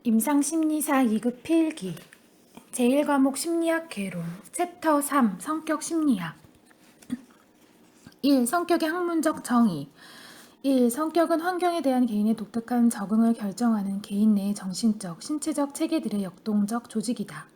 임상심리사 2급 필기 제1과목 심리학 개론 챕터 3 성격 심리학 1. 성격의 학문적 정의 1. 성격은 환경에 대한 개인의 독특한 적응을 결정하는 개인 내의 정신적, 신체적 체계들의 역동적 조직이다.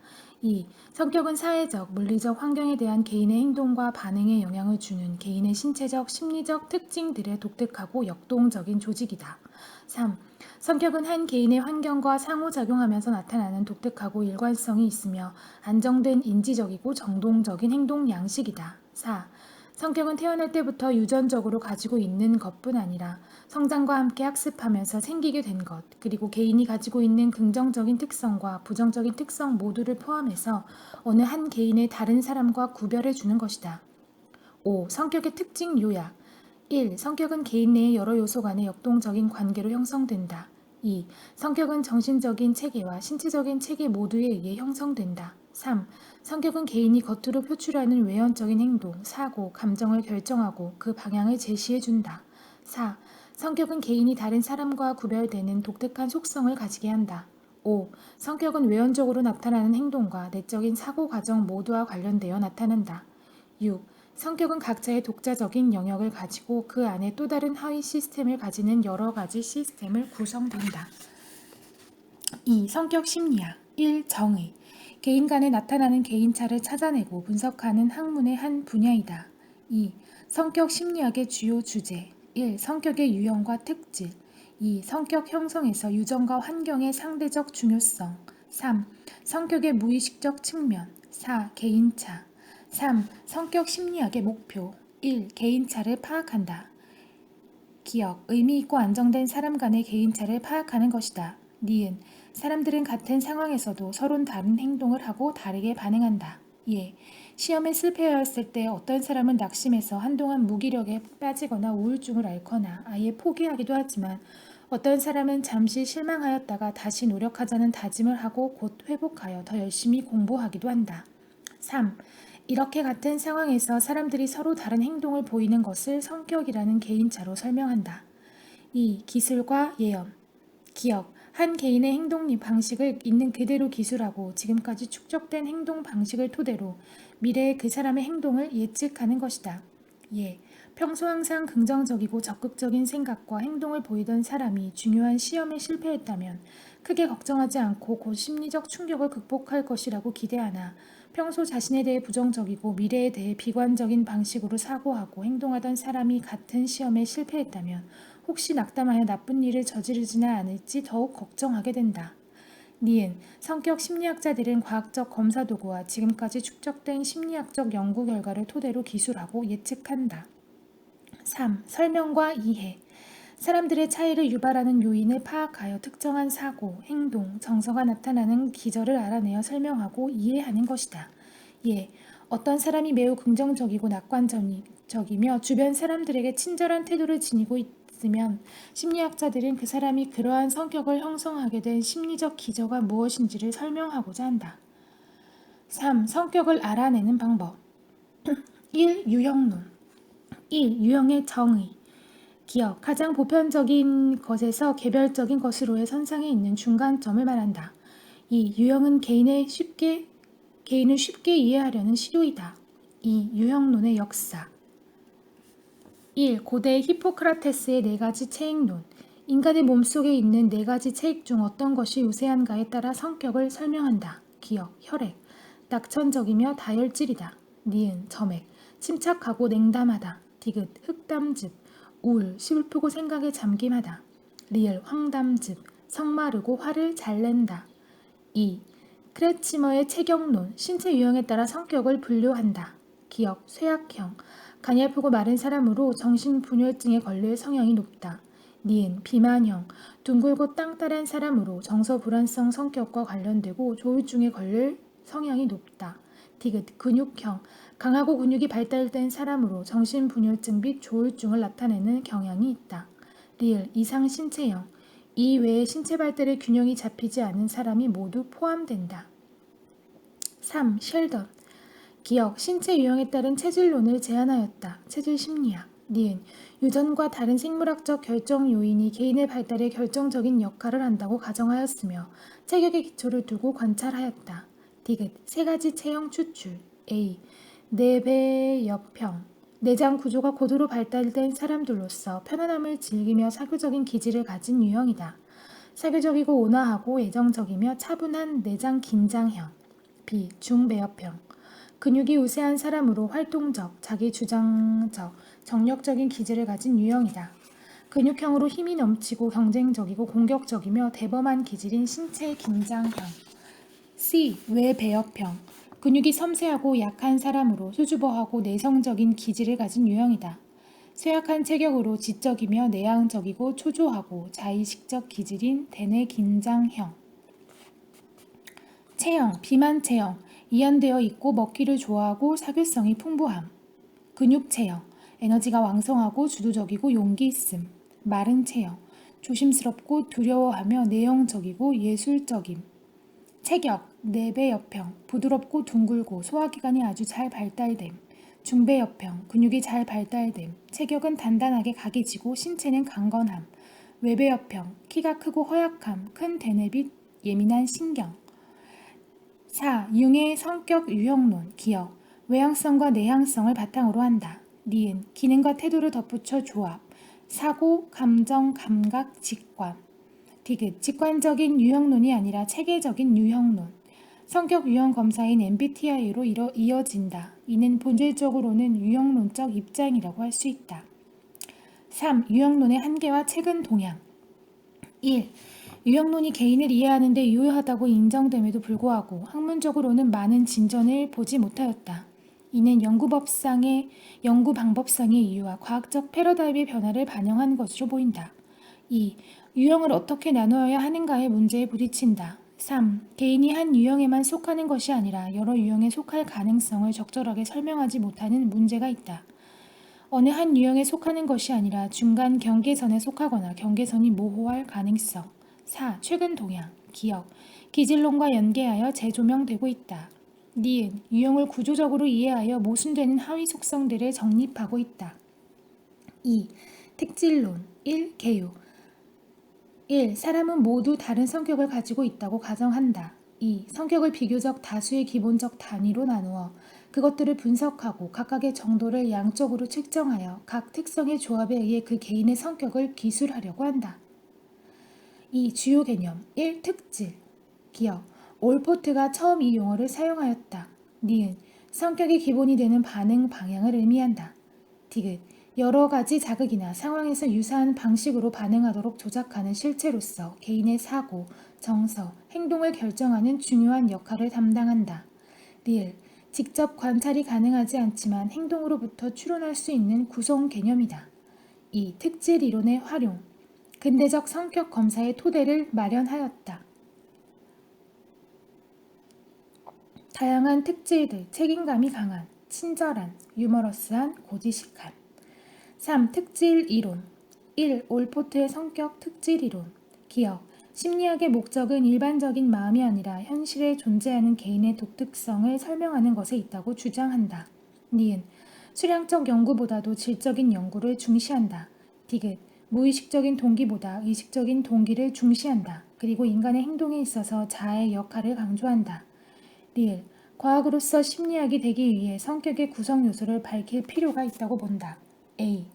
2. 성격은 사회적, 물리적 환경에 대한 개인의 행동과 반응에 영향을 주는 개인의 신체적, 심리적 특징들의 독특하고 역동적인 조직이다. 3. 성격은 한 개인의 환경과 상호작용하면서 나타나는 독특하고 일관성이 있으며 안정된 인지적이고 정동적인 행동 양식이다. 4. 성격은 태어날 때부터 유전적으로 가지고 있는 것뿐 아니라 성장과 함께 학습하면서 생기게 된 것, 그리고 개인이 가지고 있는 긍정적인 특성과 부정적인 특성 모두를 포함해서 어느 한 개인의 다른 사람과 구별해 주는 것이다. 5. 성격의 특징 요약 1. 성격은 개인 내의 여러 요소 간의 역동적인 관계로 형성된다. 2. 성격은 정신적인 체계와 신체적인 체계 모두에 의해 형성된다. 3. 성격은 개인이 겉으로 표출하는 외연적인 행동, 사고, 감정을 결정하고 그 방향을 제시해준다. 4. 성격은 개인이 다른 사람과 구별되는 독특한 속성을 가지게 한다. 5. 성격은 외연적으로 나타나는 행동과 내적인 사고 과정 모두와 관련되어 나타난다. 6. 성격은 각자의 독자적인 영역을 가지고 그 안에 또 다른 하위 시스템을 가지는 여러 가지 시스템을 구성된다. 2. 성격 심리학 1. 정의 개인 간에 나타나는 개인차를 찾아내고 분석하는 학문의 한 분야이다. 2. 성격 심리학의 주요 주제 1. 성격의 유형과 특질 2. 성격 형성에서 유전과 환경의 상대적 중요성 3. 성격의 무의식적 측면 4. 개인차 3. 성격 심리학의 목표 1. 개인차를 파악한다. 기억, 의미 있고 안정된 사람 간의 개인차를 파악하는 것이다. 니은, 사람들은 같은 상황에서도 서론 다른 행동을 하고 다르게 반응한다. 예, 시험에 실패하였을 때 어떤 사람은 낙심해서 한동안 무기력에 빠지거나 우울증을 앓거나 아예 포기하기도 하지만 어떤 사람은 잠시 실망하였다가 다시 노력하자는 다짐을 하고 곧 회복하여 더 열심히 공부하기도 한다. 3. 이렇게 같은 상황에서 사람들이 서로 다른 행동을 보이는 것을 성격이라는 개인차로 설명한다. 2. 기술과 예언 기억, 한 개인의 행동 방식을 있는 그대로 기술하고 지금까지 축적된 행동 방식을 토대로 미래의 그 사람의 행동을 예측하는 것이다. 예, 평소 항상 긍정적이고 적극적인 생각과 행동을 보이던 사람이 중요한 시험에 실패했다면 크게 걱정하지 않고 곧 심리적 충격을 극복할 것이라고 기대하나 평소 자신에 대해 부정적이고 미래에 대해 비관적인 방식으로 사고하고 행동하던 사람이 같은 시험에 실패했다면 혹시 낙담하여 나쁜 일을 저지르지는 않을지 더욱 걱정하게 된다. 니은, 성격 심리학자들은 과학적 검사 도구와 지금까지 축적된 심리학적 연구 결과를 토대로 기술하고 예측한다. 3. 설명과 이해 사람들의 차이를 유발하는 요인을 파악하여 특정한 사고, 행동, 정서가 나타나는 기저를 알아내어 설명하고 이해하는 것이다. 예, 어떤 사람이 매우 긍정적이고 낙관적이며 주변 사람들에게 친절한 태도를 지니고 있으면 심리학자들은 그 사람이 그러한 성격을 형성하게 된 심리적 기저가 무엇인지를 설명하고자 한다. 3. 성격을 알아내는 방법 1. 유형론 1. 유형의 정의 기억, 가장 보편적인 것에서 개별적인 것으로의 선상에 있는 중간점을 말한다. 2. 유형은 개인을 쉽게 이해하려는 시도이다. 2. 유형론의 역사 1. 고대 히포크라테스의 4가지 체액론 인간의 몸속에 있는 4가지 체액 중 어떤 것이 우세한가에 따라 성격을 설명한다. 기억, 혈액, 낙천적이며 다혈질이다. 니은, 점액, 침착하고 냉담하다. 디귿, 흑담즙, 우울, 슬프고 생각에 잠김하다. 리을, 황담즙, 성마르고 화를 잘 낸다. 2. 크레치머의 체격론, 신체 유형에 따라 성격을 분류한다. 기억, 쇠약형, 가냘프고 마른 사람으로 정신분열증에 걸릴 성향이 높다. 니은, 비만형, 둥글고 땅따란 사람으로 정서불안성 성격과 관련되고 조울증에 걸릴 성향이 높다. 디귿, 근육형, 강하고 근육이 발달된 사람으로 정신분열증 및 조울증을 나타내는 경향이 있다. 리을, 이상 신체형, 이 외에 신체 발달의 균형이 잡히지 않은 사람이 모두 포함된다. 3. 셸던 기억, 신체 유형에 따른 체질론을 제안하였다. 체질 심리학 니은 유전과 다른 생물학적 결정 요인이 개인의 발달에 결정적인 역할을 한다고 가정하였으며 체격의 기초를 두고 관찰하였다. 디귿 세 가지 체형 추출. A. 내배엽형 내장 구조가 고도로 발달된 사람들로서 편안함을 즐기며 사교적인 기질을 가진 유형이다. 사교적이고 온화하고 애정적이며 차분한 내장 긴장형. B. 중배엽형 근육이 우세한 사람으로 활동적, 자기주장적, 정력적인 기질을 가진 유형이다. 근육형으로 힘이 넘치고 경쟁적이고 공격적이며 대범한 기질인 신체 긴장형. C. 외배엽형 근육이 섬세하고 약한 사람으로 수줍어하고 내성적인 기질을 가진 유형이다. 쇠약한 체격으로 지적이며 내향적이고 초조하고 자의식적 기질인 대뇌긴장형. 체형, 비만 체형, 이완되어 있고 먹기를 좋아하고 사교성이 풍부함. 근육 체형, 에너지가 왕성하고 주도적이고 용기 있음. 마른 체형, 조심스럽고 두려워하며 내형적이고 예술적임. 체격, 내배엽형, 부드럽고 둥글고 소화기관이 아주 잘 발달됨. 중배엽형, 근육이 잘 발달됨. 체격은 단단하게 각이지고 신체는 강건함. 외배엽형, 키가 크고 허약함, 큰 대뇌빛, 예민한 신경. 4. 융의 성격 유형론, 기억, 외향성과 내향성을 바탕으로 한다. 니은, 기능과 태도를 덧붙여 조합, 사고, 감정, 감각, 직관. 디귿, 직관적인 유형론이 아니라 체계적인 유형론. 성격 유형 검사인 MBTI로 이어진다. 이는 본질적으로는 유형론적 입장이라고 할 수 있다. 3. 유형론의 한계와 최근 동향. 1. 유형론이 개인을 이해하는 데 유효하다고 인정됨에도 불구하고 학문적으로는 많은 진전을 보지 못하였다. 이는 연구 방법상의 이유와 과학적 패러다임의 변화를 반영한 것으로 보인다. 2. 유형을 어떻게 나누어야 하는가의 문제에 부딪힌다. 3. 개인이 한 유형에만 속하는 것이 아니라 여러 유형에 속할 가능성을 적절하게 설명하지 못하는 문제가 있다. 어느 한 유형에 속하는 것이 아니라 중간 경계선에 속하거나 경계선이 모호할 가능성. 4. 최근 동향, 기억, 기질론과 연계하여 재조명되고 있다. 니은, 유형을 구조적으로 이해하여 모순되는 하위 속성들을 정립하고 있다. 2. 특질론 1. 개요 1. 사람은 모두 다른 성격을 가지고 있다고 가정한다. 2. 성격을 비교적 다수의 기본적 단위로 나누어 그것들을 분석하고 각각의 정도를 양적으로 측정하여 각 특성의 조합에 의해 그 개인의 성격을 기술하려고 한다. 2. 주요 개념 1. 특질 기억 올포트가 처음 이 용어를 사용하였다. 니은 성격의 기본이 되는 반응 방향을 의미한다. 디귿 여러 가지 자극이나 상황에서 유사한 방식으로 반응하도록 조작하는 실체로서 개인의 사고, 정서, 행동을 결정하는 중요한 역할을 담당한다. 리을 직접 관찰이 가능하지 않지만 행동으로부터 추론할 수 있는 구성 개념이다. 2. 특질 이론의 활용 근대적 성격 검사의 토대를 마련하였다. 다양한 특질들, 책임감이 강한, 친절한, 유머러스한, 고지식한. 3. 특질 이론 1. 올포트의 성격 특질 이론 기억 심리학의 목적은 일반적인 마음이 아니라 현실에 존재하는 개인의 독특성을 설명하는 것에 있다고 주장한다. 니은 수량적 연구보다도 질적인 연구를 중시한다. 디귿 무의식적인 동기보다 의식적인 동기를 중시한다. 그리고 인간의 행동에 있어서 자아의 역할을 강조한다. 리을 과학으로서 심리학이 되기 위해 성격의 구성 요소를 밝힐 필요가 있다고 본다. A.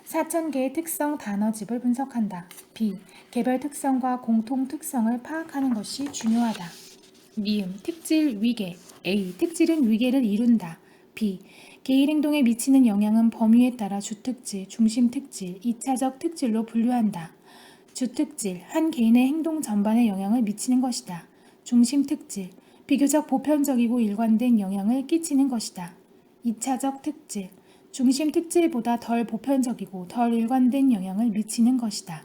4,000개의 특성 단어집을 분석한다. B. 개별 특성과 공통 특성을 파악하는 것이 중요하다. 미음 특질 위계 A. 특질은 위계를 이룬다. B. 개인 행동에 미치는 영향은 범위에 따라 주특질, 중심특질, 2차적 특질로 분류한다. 주특질, 한 개인의 행동 전반에 영향을 미치는 것이다. 중심특질, 비교적 보편적이고 일관된 영향을 끼치는 것이다. 2차적 특질, 중심 특질보다 덜 보편적이고 덜 일관된 영향을 미치는 것이다.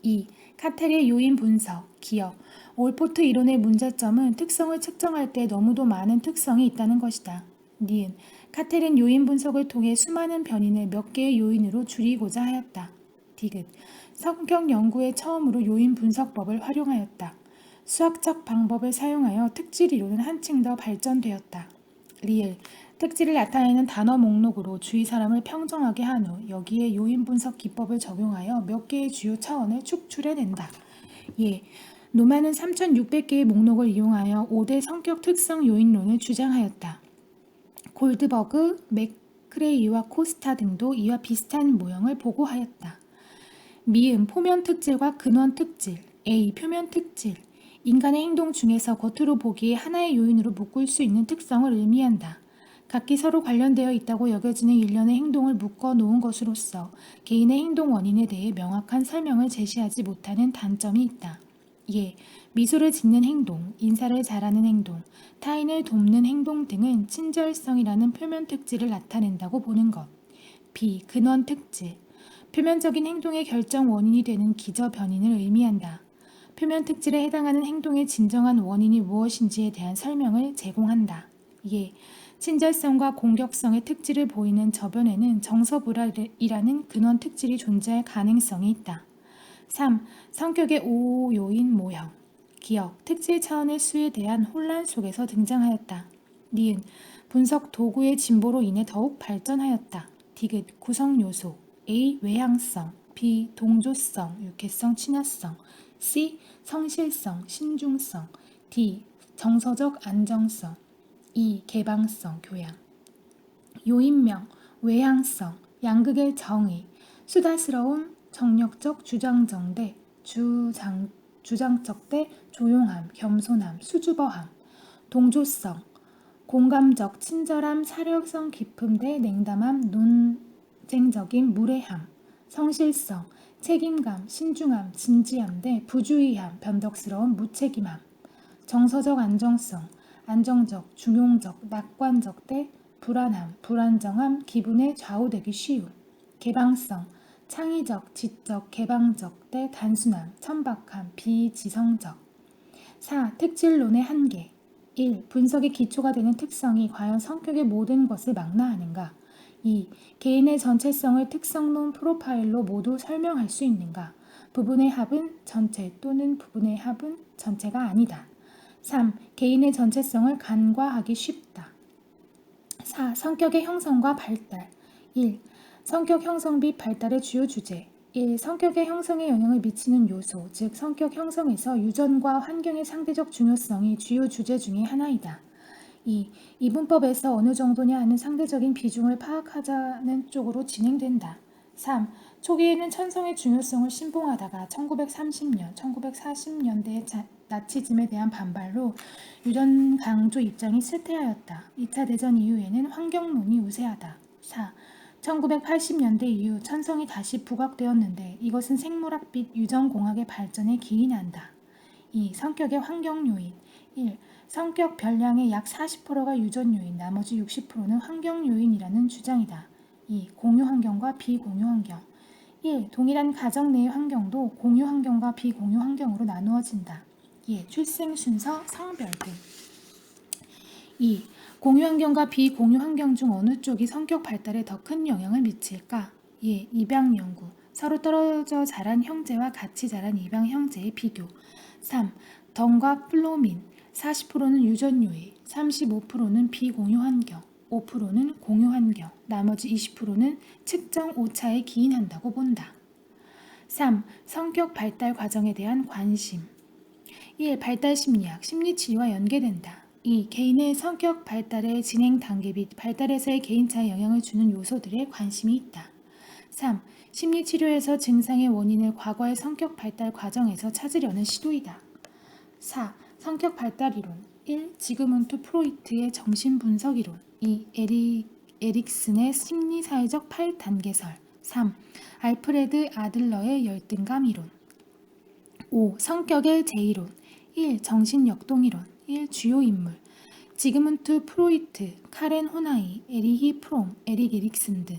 2. 카텔의 요인 분석, 기억, 올포트 이론의 문제점은 특성을 측정할 때 너무도 많은 특성이 있다는 것이다. 니은, 카텔은 요인 분석을 통해 수많은 변인을 몇 개의 요인으로 줄이고자 하였다. 디귿, 성격 연구에 처음으로 요인 분석법을 활용하였다. 수학적 방법을 사용하여 특질 이론은 한층 더 발전되었다. 리을, 특질을 나타내는 단어 목록으로 주위 사람을 평정하게 한 후 여기에 요인 분석 기법을 적용하여 몇 개의 주요 차원을 축출해낸다. 예. 노만은 3,600개의 목록을 이용하여 5대 성격 특성 요인론을 주장하였다. 골드버그, 맥크레이와 코스타 등도 이와 비슷한 모형을 보고하였다. 미음, 포면 특질과 근원 특질, A, 표면 특질, 인간의 행동 중에서 겉으로 보기에 하나의 요인으로 묶을 수 있는 특성을 의미한다. 각기 서로 관련되어 있다고 여겨지는 일련의 행동을 묶어 놓은 것으로서 개인의 행동 원인에 대해 명확한 설명을 제시하지 못하는 단점이 있다. 예, 미소를 짓는 행동, 인사를 잘하는 행동, 타인을 돕는 행동 등은 친절성이라는 표면 특질을 나타낸다고 보는 것. B. 근원 특질. 표면적인 행동의 결정 원인이 되는 기저 변인을 의미한다. 표면 특질에 해당하는 행동의 진정한 원인이 무엇인지에 대한 설명을 제공한다. 예, 친절성과 공격성의 특질을 보이는 저변에는 정서불알이라는 근원 특질이 존재할 가능성이 있다. 3. 성격의 5요인 모형. 기억, 특질 차원의 수에 대한 혼란 속에서 등장하였다. 니은, 분석 도구의 진보로 인해 더욱 발전하였다. 디귿, 구성 요소. A. 외향성. B. 동조성, 유쾌성, 친화성. C. 성실성, 신중성. D. 정서적 안정성. E. 개방성, 교양. 요인명, 외향성, 양극의 정의, 수다스러움, 정력적 주장적 대 주장적 대 조용함, 겸손함, 수줍어함. 동조성, 공감적, 친절함, 사력성 깊음 대 냉담함, 논쟁적인 무례함. 성실성, 책임감, 신중함, 진지함 대 부주의함, 변덕스러운 무책임함. 정서적 안정성, 안정적, 중용적, 낙관적 대 불안함, 불안정함, 기분에 좌우되기 쉬움. 개방성, 창의적, 지적, 개방적 대 단순함, 천박함, 비지성적. 4. 특질론의 한계. 1. 분석의 기초가 되는 특성이 과연 성격의 모든 것을 망라하는가? 2. 개인의 전체성을 특성론 프로파일로 모두 설명할 수 있는가? 부분의 합은 전체 또는 부분의 합은 전체가 아니다. 3. 개인의 전체성을 간과하기 쉽다. 4. 성격의 형성과 발달. 1. 성격 형성 및 발달의 주요 주제. 1. 성격의 형성에 영향을 미치는 요소, 즉 성격 형성에서 유전과 환경의 상대적 중요성이 주요 주제 중의 하나이다. 2. 이분법에서 어느 정도냐 하는 상대적인 비중을 파악하자는 쪽으로 진행된다. 3. 초기에는 천성의 중요성을 신봉하다가 1930년, 1940년대의 나치즘에 대한 반발로 유전 강조 입장이 쇠퇴하였다. 2차 대전 이후에는 환경론이 우세하다. 4. 1980년대 이후 천성이 다시 부각되었는데 이것은 생물학 및 유전공학의 발전에 기인한다. 2. 성격의 환경 요인. 1. 성격 별량의 약 40%가 유전 요인, 나머지 60%는 환경 요인이라는 주장이다. 2. 공유 환경과 비공유 환경. 1. 동일한 가정 내의 환경도 공유 환경과 비공유 환경으로 나누어진다. 예, 출생 순서, 성별 등. 2. 공유 환경과 비공유 환경 중 어느 쪽이 성격 발달에 더 큰 영향을 미칠까? 예, 입양 연구. 서로 떨어져 자란 형제와 같이 자란 입양 형제의 비교. 3. 덩과 플로민. 40%는 유전 요인, 35%는 비공유 환경, 5%는 공유 환경, 나머지 20%는 측정 오차에 기인한다고 본다. 3. 성격 발달 과정에 대한 관심. 1. 발달 심리학, 심리치료와 연계된다. 2. 개인의 성격 발달의 진행 단계 및 발달에서의 개인차에 영향을 주는 요소들에 관심이 있다. 3. 심리치료에서 증상의 원인을 과거의 성격 발달 과정에서 찾으려는 시도이다. 4. 성격 발달 이론. 1. 지그문트 프로이트의 정신분석 이론. 2. 에릭슨의 심리사회적 8단계설. 3. 알프레드 아들러의 열등감 이론. 5. 성격의 제2론. 1. 정신역동 이론. 1. 주요 인물. 지그문트 프로이트, 카렌 호나이, 에리히 프롬, 에릭 에릭슨 등.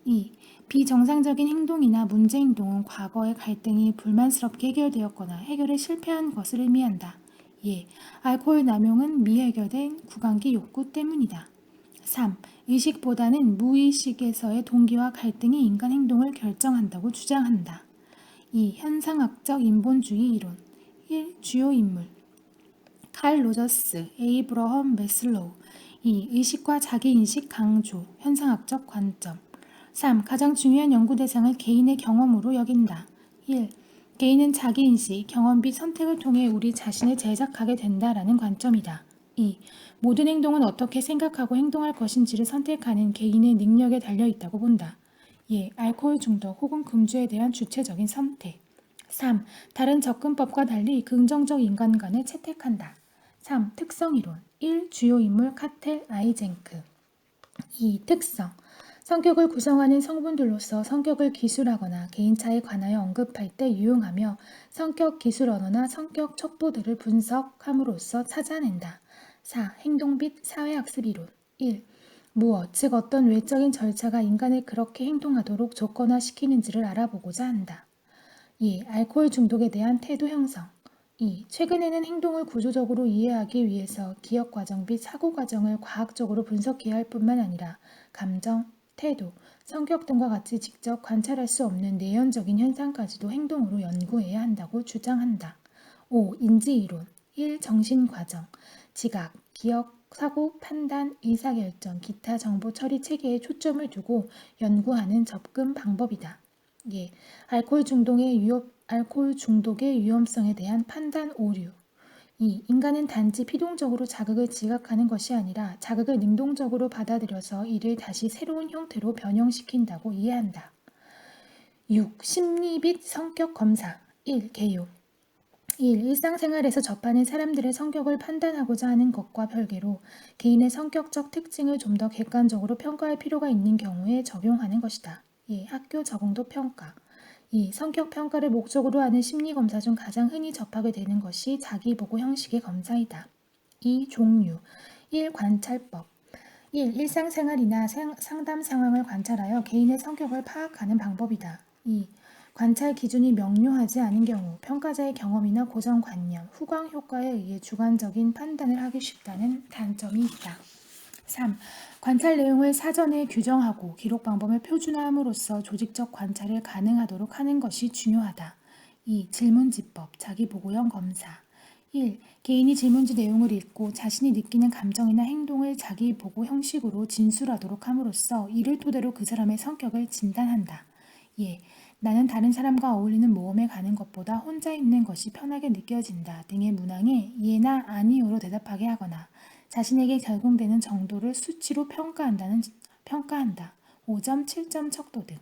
2. 비정상적인 행동이나 문제 행동은 과거의 갈등이 불만스럽게 해결되었거나 해결에 실패한 것을 의미한다. 예, 알코올 남용은 미해결된 구강기 욕구 때문이다. 3. 의식보다는 무의식에서의 동기와 갈등이 인간 행동을 결정한다고 주장한다. 2. 현상학적 인본주의 이론. 1. 주요 인물 칼 로저스, 에이브러험 매슬로우. 2. 의식과 자기인식 강조, 현상학적 관점. 3. 가장 중요한 연구 대상을 개인의 경험으로 여긴다. 1. 개인은 자기인식, 경험 및 선택을 통해 우리 자신을 제작하게 된다라는 관점이다. 2. 모든 행동은 어떻게 생각하고 행동할 것인지를 선택하는 개인의 능력에 달려있다고 본다. 예, 알코올 중독 혹은 금주에 대한 주체적인 선택. 3. 다른 접근법과 달리 긍정적 인간관을 채택한다. 3. 특성이론. 1. 주요 인물 카텔 아이젠크. 2. 특성. 성격을 구성하는 성분들로서 성격을 기술하거나 개인차에 관하여 언급할 때 유용하며 성격 기술 언어나 성격 첩보들을 분석함으로써 찾아낸다. 4. 행동 및 사회학습 이론. 1. 무엇, 즉 어떤 외적인 절차가 인간을 그렇게 행동하도록 조건화시키는지를 알아보고자 한다. 2. 알코올 중독에 대한 태도 형성. 2. 최근에는 행동을 구조적으로 이해하기 위해서 기억 과정 및 사고 과정을 과학적으로 분석해야 할 뿐만 아니라 감정, 태도, 성격 등과 같이 직접 관찰할 수 없는 내연적인 현상까지도 행동으로 연구해야 한다고 주장한다. 5. 인지이론. 1. 정신과정. 지각, 기억, 사고, 판단, 의사결정, 기타 정보 처리 체계에 초점을 두고 연구하는 접근 방법이다. 예, 알코올 중독의 위험성에 대한 판단 오류. 2. 인간은 단지 피동적으로 자극을 지각하는 것이 아니라 자극을 능동적으로 받아들여서 이를 다시 새로운 형태로 변형시킨다고 이해한다. 6. 심리 및 성격 검사. 1. 개요. 1. 일상생활에서 접하는 사람들의 성격을 판단하고자 하는 것과 별개로 개인의 성격적 특징을 좀 더 객관적으로 평가할 필요가 있는 경우에 적용하는 것이다. 2. 학교 적응도 평가. 2. 성격 평가를 목적으로 하는 심리검사 중 가장 흔히 접하게 되는 것이 자기보고 형식의 검사이다. 2. 종류. 1. 관찰법. 1. 일상생활이나 상담 상황을 관찰하여 개인의 성격을 파악하는 방법이다. 2. 관찰 기준이 명료하지 않은 경우 평가자의 경험이나 고정관념, 후광 효과에 의해 주관적인 판단을 하기 쉽다는 단점이 있다. 3. 관찰 내용을 사전에 규정하고 기록 방법을 표준화함으로써 조직적 관찰을 가능하도록 하는 것이 중요하다. 2. 질문지법, 자기보고형 검사. 1. 개인이 질문지 내용을 읽고 자신이 느끼는 감정이나 행동을 자기보고 형식으로 진술하도록 함으로써 이를 토대로 그 사람의 성격을 진단한다. 예, 나는 다른 사람과 어울리는 모험에 가는 것보다 혼자 있는 것이 편하게 느껴진다 등의 문항에 예나 아니오로 대답하게 하거나 자신에게 적용되는 정도를 수치로 평가한다. 5점, 7점 척도 등.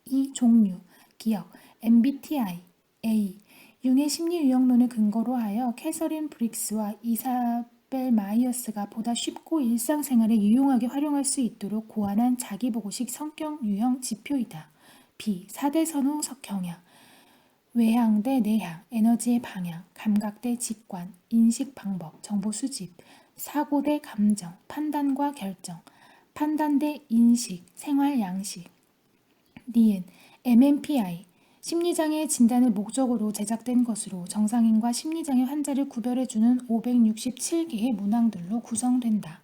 2. 종류, 기억, MBTI, A. 융의 심리유형론을 근거로 하여 캐서린 브릭스와 이사벨 마이어스가 보다 쉽고 일상생활에 유용하게 활용할 수 있도록 고안한 자기보고식 성격 유형 지표이다. B. 4대 선호 경향. 외향 대 내향, 에너지의 방향, 감각 대 직관, 인식 방법, 정보 수집, 사고 대 감정, 판단과 결정, 판단 대 인식, 생활 양식. 니은, MMPI, 심리장애 진단을 목적으로 제작된 것으로 정상인과 심리장애 환자를 구별해주는 567개의 문항들로 구성된다.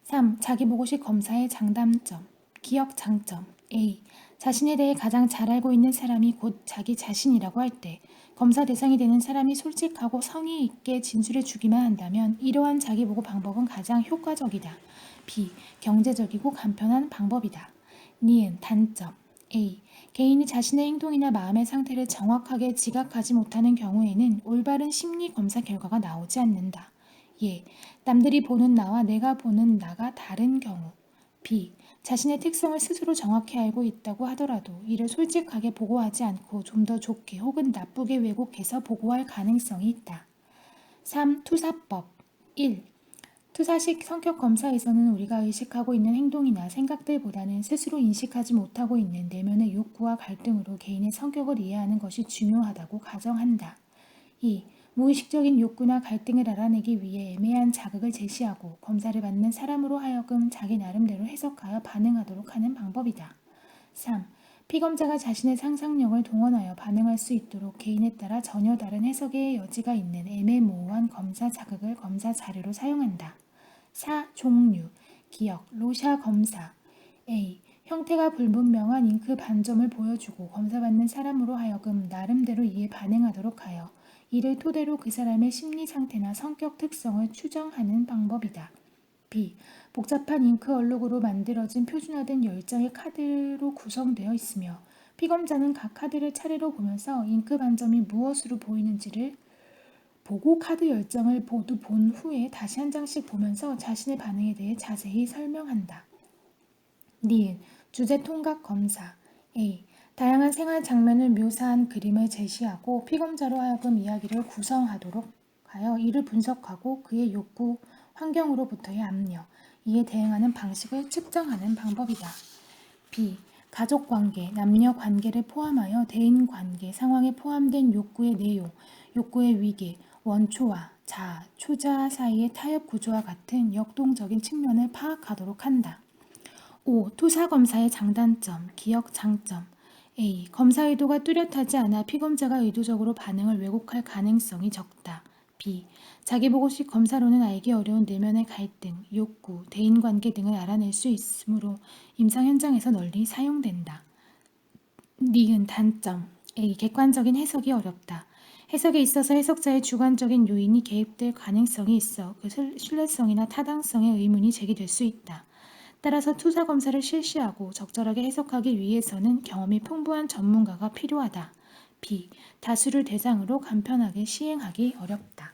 3. 자기보고식 검사의 장단점, 기억 장점. A. 자신에 대해 가장 잘 알고 있는 사람이 곧 자기 자신이라고 할 때 검사 대상이 되는 사람이 솔직하고 성의 있게 진술해 주기만 한다면 이러한 자기보고 방법은 가장 효과적이다. B. 경제적이고 간편한 방법이다. 니은 단점. A. 개인이 자신의 행동이나 마음의 상태를 정확하게 지각하지 못하는 경우에는 올바른 심리 검사 결과가 나오지 않는다. 예, 남들이 보는 나와 내가 보는 나가 다른 경우. B. 자신의 특성을 스스로 정확히 알고 있다고 하더라도 이를 솔직하게 보고하지 않고 좀 더 좋게 혹은 나쁘게 왜곡해서 보고할 가능성이 있다. 3. 투사법. 1. 투사식 성격 검사에서는 우리가 의식하고 있는 행동이나 생각들보다는 스스로 인식하지 못하고 있는 내면의 욕구와 갈등으로 개인의 성격을 이해하는 것이 중요하다고 가정한다. 2. 무의식적인 욕구나 갈등을 알아내기 위해 애매한 자극을 제시하고 검사를 받는 사람으로 하여금 자기 나름대로 해석하여 반응하도록 하는 방법이다. 3. 피검자가 자신의 상상력을 동원하여 반응할 수 있도록 개인에 따라 전혀 다른 해석의 여지가 있는 애매모호한 검사 자극을 검사 자료로 사용한다. 4. 종류, 기억, 로샤 검사. A. 형태가 불분명한 잉크 반점을 보여주고 검사받는 사람으로 하여금 나름대로 이에 반응하도록 하여 이를 토대로 그 사람의 심리 상태나 성격 특성을 추정하는 방법이다. B. 복잡한 잉크 얼룩으로 만들어진 표준화된 10장의 카드로 구성되어 있으며 피검자는 각 카드를 차례로 보면서 잉크 반점이 무엇으로 보이는지를 보고 카드 10장을 모두 본 후에 다시 한 장씩 보면서 자신의 반응에 대해 자세히 설명한다. 니은 주제 통각 검사. A. 다양한 생활 장면을 묘사한 그림을 제시하고 피검자로 하여금 이야기를 구성하도록 하여 이를 분석하고 그의 욕구, 환경으로부터의 압력, 이에 대응하는 방식을 측정하는 방법이다. B. 가족관계, 남녀관계를 포함하여 대인관계 상황에 포함된 욕구의 내용, 욕구의 위계, 원초와 자아, 초자아 사이의 타협 구조와 같은 역동적인 측면을 파악하도록 한다. 5. 투사검사의 장단점, 기억 장점. A. 검사 의도가 뚜렷하지 않아 피검자가 의도적으로 반응을 왜곡할 가능성이 적다. B. 자기보고식 검사로는 알기 어려운 내면의 갈등, 욕구, 대인관계 등을 알아낼 수 있으므로 임상 현장에서 널리 사용된다. 니은 단점. A. 객관적인 해석이 어렵다. 해석에 있어서 해석자의 주관적인 요인이 개입될 가능성이 있어 그 신뢰성이나 타당성에 의문이 제기될 수 있다. 따라서 투사 검사를 실시하고 적절하게 해석하기 위해서는 경험이 풍부한 전문가가 필요하다. B. 다수를 대상으로 간편하게 시행하기 어렵다.